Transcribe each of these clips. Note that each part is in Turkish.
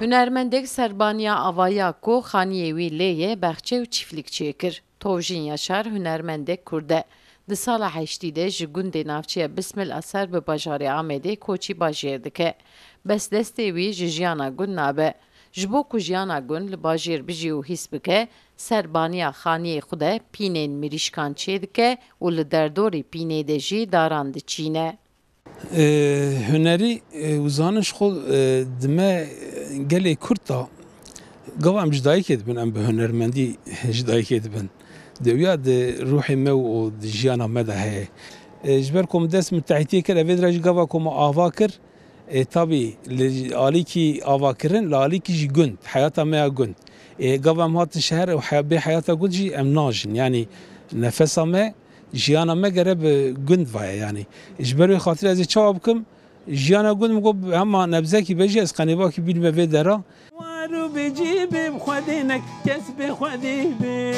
Hünermendek Serbaniya Avaya ku xaniyê wî lêyê bexçe û çîflikçiyê kir. Tovjîn Yaşar hünermendek Kurd e. Di sala heştî de ji gundê navçeya Bismil Eser bi bajarê Amedê koçî bajêr dike. Bes destê wî ji jiyana gund nabe. Ji bo ku jiyana gund li bajêr bijî û hîs bike, serbaniya xaniyê xwe de pînên mirîşkan çê dike û li derdorê pînê de jî daran diçîne. هنری وزانش خود دمه گلی کرد تا گوام جدایی که دبن ام به هنرمندی جدایی که دبن دویا د روح مو و جیانا مده هه جبر کم دست متحتی کر اوید راج گوا کم آوا کر tabi عالی کی آوا کرن لالی کی جی گند حیاتا ما گند گوام هات شهر و به حیاتا گند جی ام ناجن یعنی نفسا ما جیانا ما گرب گند وای یعنی اجباری خاطر از چاب کم جیانا گند مگو اما نبزه کی بجی از قنیبا کی بیل به درا وارو بجیبم خودینک کسب خودیبه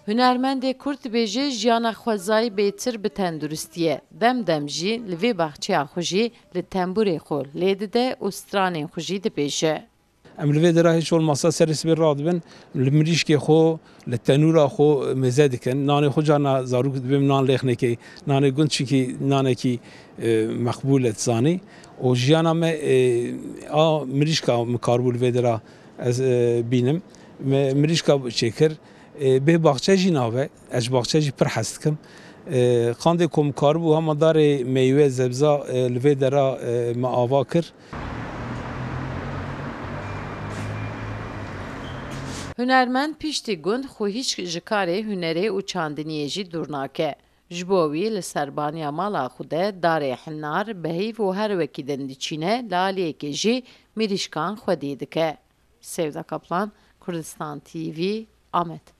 Hünermendê Kurd dibêje jiyana xwezayî bêtir bi tenduristiye. Demdem jî li vê baxçeya xwe jî li temburê xwe lê dide û stranên xwe jî dibêje. Em li vê derê hiç olmazsa serî sibê radibin li mirîşkê xwe li tenûra xwe mêze dikin. Nanê xwe carna zarok dibim nan lêxnekê nanê gund çîkî nanekî meqbûl et zanî û jiyana me a mirîşka mikarbû li vê dera ez bînim mirîşka çêkir bê baxçe jî nave ez baxçe jî pir hez dikim xandê ku mikaribû hema darê meywe zebza li vê dera me ava kir. Hünermend piştî gund xwe hîç ji karê hunerê û çandiniyê jî dûr nake. Ji bo wî li serbaniya mala xwe de darê hinar, behîv û her wekî din diçîne, li aliyekê jî mirîşkan xwedî dike. Sevda Kaplan, Kurdistan TV, Amed.